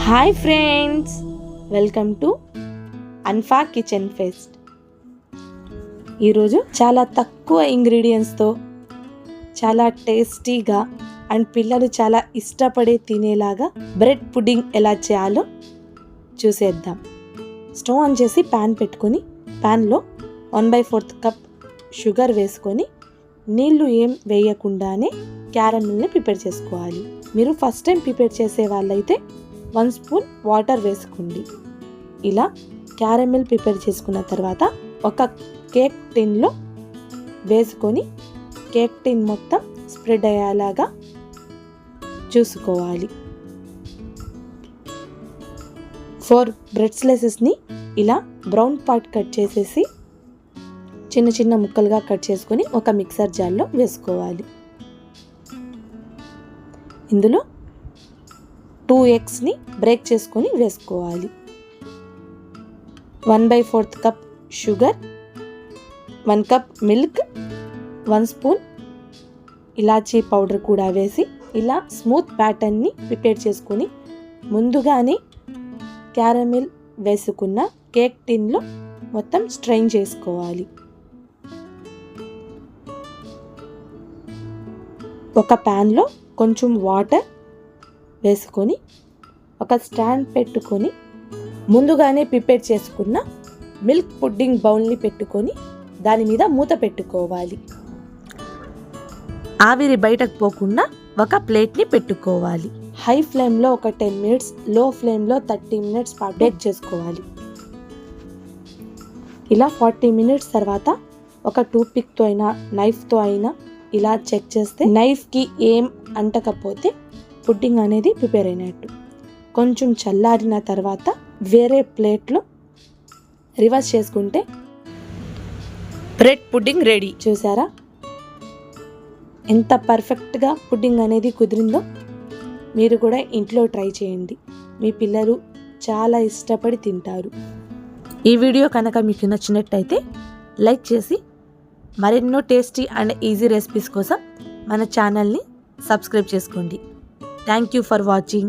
Hi friends, welcome to అన్ఫా kitchen fest. ఈరోజు చాలా తక్కువ ఇంగ్రీడియంట్స్తో చాలా టేస్టీగా అండ్ పిల్లలు చాలా ఇష్టపడే తినేలాగా బ్రెడ్ పుడ్డింగ్ ఎలా చేయాలో చూసేద్దాం. స్టవ్ ఆన్ చేసి ప్యాన్ పెట్టుకొని ప్యాన్లో 1/4 కప్ షుగర్ వేసుకొని నీళ్లు ఏం వేయకుండానే క్యారమిల్ని ప్రిపేర్ చేసుకోవాలి. మీరు ఫస్ట్ టైం ప్రిపేర్ చేసే వాళ్ళైతే 1 స్పూన్ వాటర్ వేసుకోండి. ఇలా క్యారమిల్ ప్రిపేర్ చేసుకున్న తర్వాత ఒక కేక్ టిన్లో వేసుకొని కేక్ టిన్ మొత్తం స్ప్రెడ్ అయ్యేలాగా చూసుకోవాలి. 4 బ్రెడ్ స్లైసెస్ని ఇలా బ్రౌన్ పార్ట్ కట్ చేసేసి చిన్న చిన్న ముక్కలుగా కట్ చేసుకొని ఒక మిక్సర్ జార్లో వేసుకోవాలి. ఇందులో 2 ఎగ్స్ని బ్రేక్ చేసుకొని వేసుకోవాలి. 1/4 cup sugar, 1 cup milk, 1 spoon ఇలాచీ పౌడర్ కూడా వేసి ఇలా స్మూత్ ప్యాటర్న్ని ప్రిపేర్ చేసుకొని ముందుగానే క్యారమిల్ వేసుకున్న కేక్ టిన్లో మొత్తం స్ట్రెయిన్ చేసుకోవాలి. ఒక ప్యాన్లో కొంచెం వాటర్ వేసుకొని ఒక స్టాండ్ పెట్టుకొని ముందుగానే ప్రిపేర్ చేసుకున్న మిల్క్ పుడ్డింగ్ బౌల్ని పెట్టుకొని దాని మీద మూత పెట్టుకోవాలి. ఆవిరి బయటకు పోకుండా ఒక ప్లేట్ని పెట్టుకోవాలి. హై ఫ్లేమ్లో ఒక 10 మినిట్స్, లో ఫ్లేమ్లో 30 మినిట్స్ పాటు బేక్ చేసుకోవాలి. ఇలా 40 మినిట్స్ తర్వాత ఒక టూత్ పిక్తో అయినా నైఫ్తో అయినా ఇలా చెక్ చేస్తే నైఫ్కి ఏం అంటకపోతే పుడ్డింగ్ అనేది ప్రిపేర్ అయినట్టు. కొంచెం చల్లారిన తర్వాత వేరే ప్లేట్లో రివర్స్ చేసుకుంటే బ్రెడ్ పుడ్డింగ్ రెడీ. చూసారా ఎంత పర్ఫెక్ట్గా పుడ్డింగ్ అనేది కుదిరిందో? మీరు కూడా ఇంట్లో ట్రై చేయండి, మీ పిల్లలు చాలా ఇష్టపడి తింటారు. ఈ వీడియో కనుక మీకు నచ్చినట్టయితే లైక్ చేసి మరెన్నో టేస్టీ అండ్ ఈజీ రెసిపీస్ కోసం మన ఛానల్ని సబ్స్క్రైబ్ చేసుకోండి. Thank you for watching.